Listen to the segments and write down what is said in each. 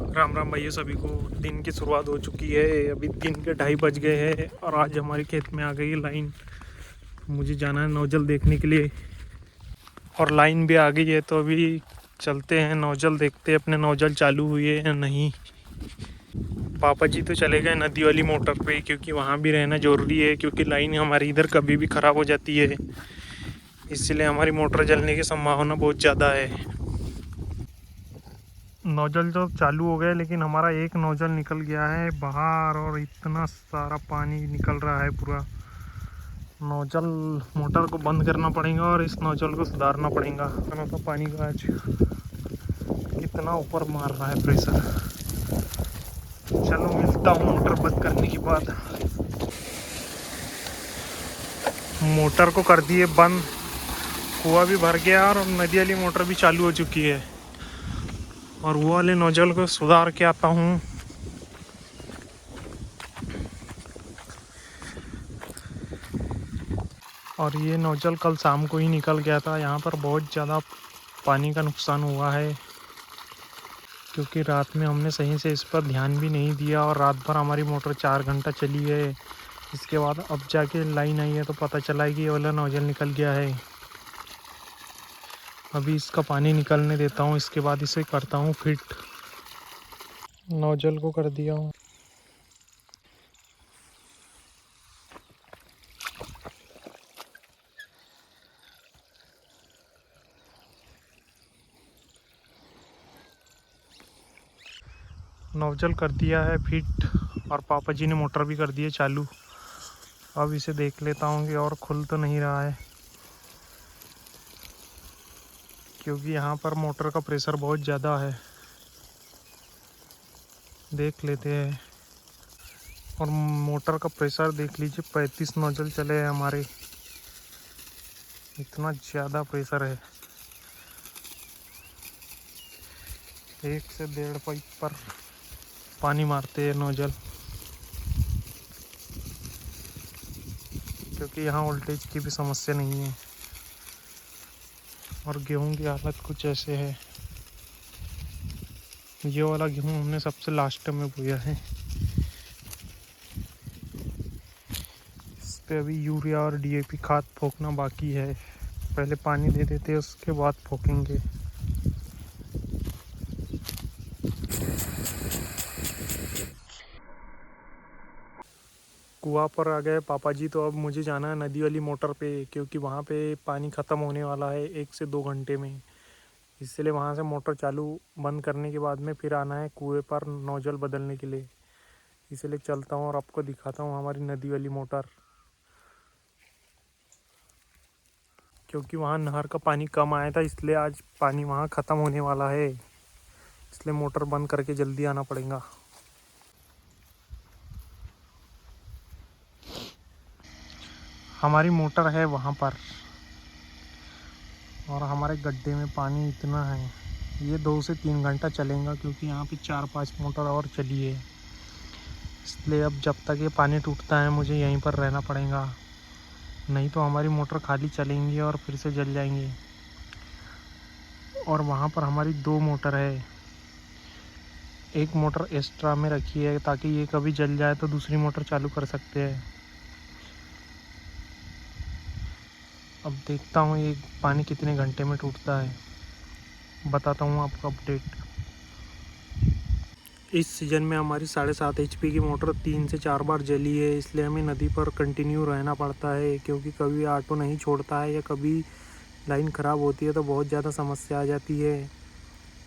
राम राम भाइयों, सभी को दिन की शुरुआत हो चुकी है। अभी दिन के 2:30 बज गए हैं और आज हमारे खेत में आ गई है लाइन। मुझे जाना है नौजल देखने के लिए और लाइन भी आ गई है, तो अभी चलते हैं नौजल देखते हैं अपने नौजल चालू हुई है या नहीं। पापा जी तो चले गए नदी वाली मोटर पे, क्योंकि वहाँ भी रहना ज़रूरी है, क्योंकि लाइन हमारी इधर कभी भी ख़राब हो जाती है। इसलिए हमारी मोटर जलने की संभावना बहुत ज़्यादा है। नोजल तो चालू हो गया, लेकिन हमारा एक नोजल निकल गया है बाहर और इतना सारा पानी निकल रहा है पूरा। नोजल मोटर को बंद करना पड़ेगा और इस नोजल को सुधारना पड़ेगा। तो पानी का आज कितना ऊपर मार रहा है प्रेशर। चलो मिलता हूँ मोटर बंद करने के बाद। मोटर को कर दिए बंद, कुआं भी भर गया और नदी वाली मोटर भी चालू हो चुकी है। और वो वाले नोजल को सुधार के आता हूँ। और ये नोजल कल शाम को ही निकल गया था। यहाँ पर बहुत ज़्यादा पानी का नुकसान हुआ है, क्योंकि रात में हमने सही से इस पर ध्यान भी नहीं दिया और रात भर हमारी मोटर 4 घंटा चली है। इसके बाद अब जाके लाइन आई है तो पता चला है कि ये वाला नोजल निकल गया है। अभी इसका पानी निकलने देता हूँ, इसके बाद इसे करता हूँ फिट। नोजल को कर दिया हूँ। नोजल कर दिया है फिट और पापा जी ने मोटर भी कर दी है चालू। अब इसे देख लेता हूँ कि और खुल तो नहीं रहा है, क्योंकि यहाँ पर मोटर का प्रेशर बहुत ज़्यादा है। देख लेते हैं। और मोटर का प्रेशर देख लीजिए, 35 नोजल चले हैं हमारे। इतना ज़्यादा प्रेशर है। 1 से 1.5 पाइप पर पानी मारते हैं नोजल, क्योंकि यहाँ वोल्टेज की भी समस्या नहीं है। और गेहूं की हालत कुछ ऐसे है। ये वाला गेहूं हमने सबसे लास्ट में बोया है। इस पे अभी यूरिया और डीएपी खाद फोकना बाकी है। पहले पानी दे देते हैं, उसके बाद फोकेंगे। कुआं पर आ गए पापा जी, तो अब मुझे जाना है नदी वाली मोटर पे, क्योंकि वहाँ पे पानी ख़त्म होने वाला है 1 से 2 घंटे में। इसलिए वहाँ से मोटर चालू बंद करने के बाद में फिर आना है कुएं पर नोजल बदलने के लिए। इसलिए चलता हूँ और आपको दिखाता हूँ हमारी नदी वाली मोटर, क्योंकि वहाँ नहर का पानी कम आया था, इसलिए आज पानी वहाँ ख़त्म होने वाला है। इसलिए मोटर बंद करके जल्दी आना पड़ेगा। हमारी मोटर है वहाँ पर और हमारे गड्ढे में पानी इतना है, ये 2 से 3 घंटा चलेगा, क्योंकि यहाँ पे 4-5 मोटर और चली है। इसलिए अब जब तक ये पानी टूटता है मुझे यहीं पर रहना पड़ेगा, नहीं तो हमारी मोटर खाली चलेंगी और फिर से जल जाएंगी। और वहाँ पर हमारी 2 मोटर है। एक मोटर एक्स्ट्रा में रखी है, ताकि ये कभी जल जाए तो दूसरी मोटर चालू कर सकते हैं। अब देखता हूँ ये पानी कितने घंटे में टूटता है, बताता हूँ आपको अपडेट। इस सीज़न में हमारी 7.5 HP की मोटर 3 से 4 बार जली है। इसलिए हमें नदी पर कंटिन्यू रहना पड़ता है, क्योंकि कभी ऑटो नहीं छोड़ता है या कभी लाइन ख़राब होती है तो बहुत ज़्यादा समस्या आ जाती है।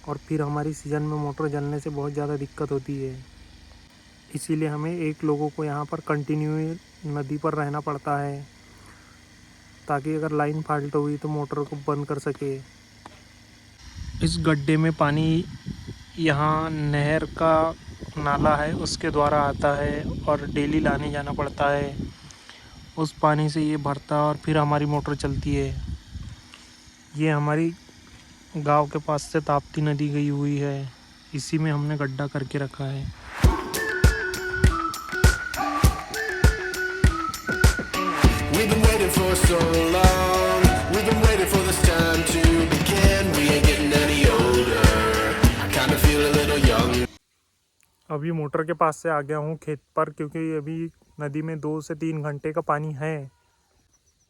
और फिर हमारी सीज़न में मोटर जलने से बहुत ज़्यादा दिक्कत होती है। इसीलिए हमें एक लोगों को यहाँ पर कंटिन्यू नदी पर रहना पड़ता है, ताकि अगर लाइन फाल्ट हुई तो मोटर को बंद कर सके। इस गड्ढे में पानी यहाँ नहर का नाला है, उसके द्वारा आता है और डेली लाने जाना पड़ता है। उस पानी से ये भरता है और फिर हमारी मोटर चलती है। ये हमारी गांव के पास से ताप्ती नदी गई हुई है, इसी में हमने गड्ढा करके रखा है। We've been waiting for so long. We've been waiting for this time to begin. We ain't getting any older. I kind of feel a little young. अभी मोटर के पास से आ गया हूँ खेत पर, क्योंकि अभी नदी में 2 से 3 घंटे का पानी है,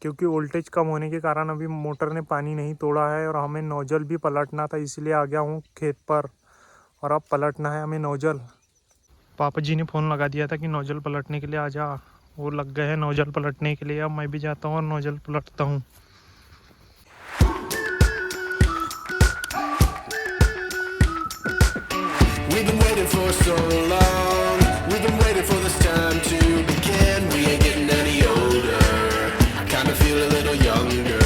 क्योंकि वोल्टेज कम होने के कारण अभी मोटर ने पानी नहीं तोड़ा है और हमें नोजल भी पलटना था, इसलिए आ गया हूँ खेत पर। और अब पलटना है हमें नोजल। पापा जी ने फ़ोन लगा दिया था कि नोजल पलटने के लिए आ जा। वो लग गए हैं नोजल पलटने के लिए। अब मैं भी जाता हूँ और नोजल पलटता हूँ। We've been waiting for so long. We've been waiting for this time to begin. We ain't getting any older. I kinda feel a little younger.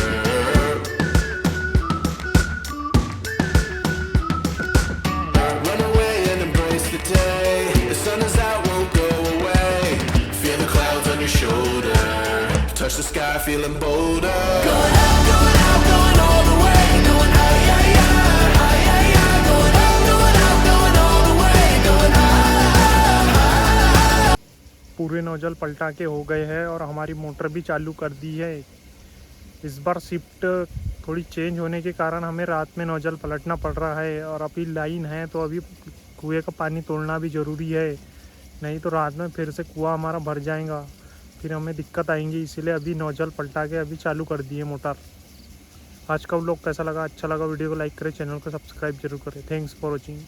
Run away and embrace the day. The sun is out, won't go away. Feel the clouds on your shoulder. Touch the sky, feeling bolder. Going out, going all the way. Going high, high, high, high, high, high. Going out, going all the way. Going high. पूरे nozzle पलटा के हो गए हैं और हमारी motor भी चालू कर दी है। इस बार शिफ्ट थोड़ी चेंज होने के कारण हमें रात में नोजल पलटना पड़ रहा है। और अभी लाइन है तो अभी कुएं का पानी तोड़ना भी ज़रूरी है, नहीं तो रात में फिर से कुआं हमारा भर जाएगा, फिर हमें दिक्कत आएंगी। इसीलिए अभी नोजल पलटा के अभी चालू कर दिए मोटर। आज का व्लॉग कैसा लगा? अच्छा लगा वीडियो को लाइक करें, चैनल को सब्सक्राइब जरूर करें। Thanks for watching.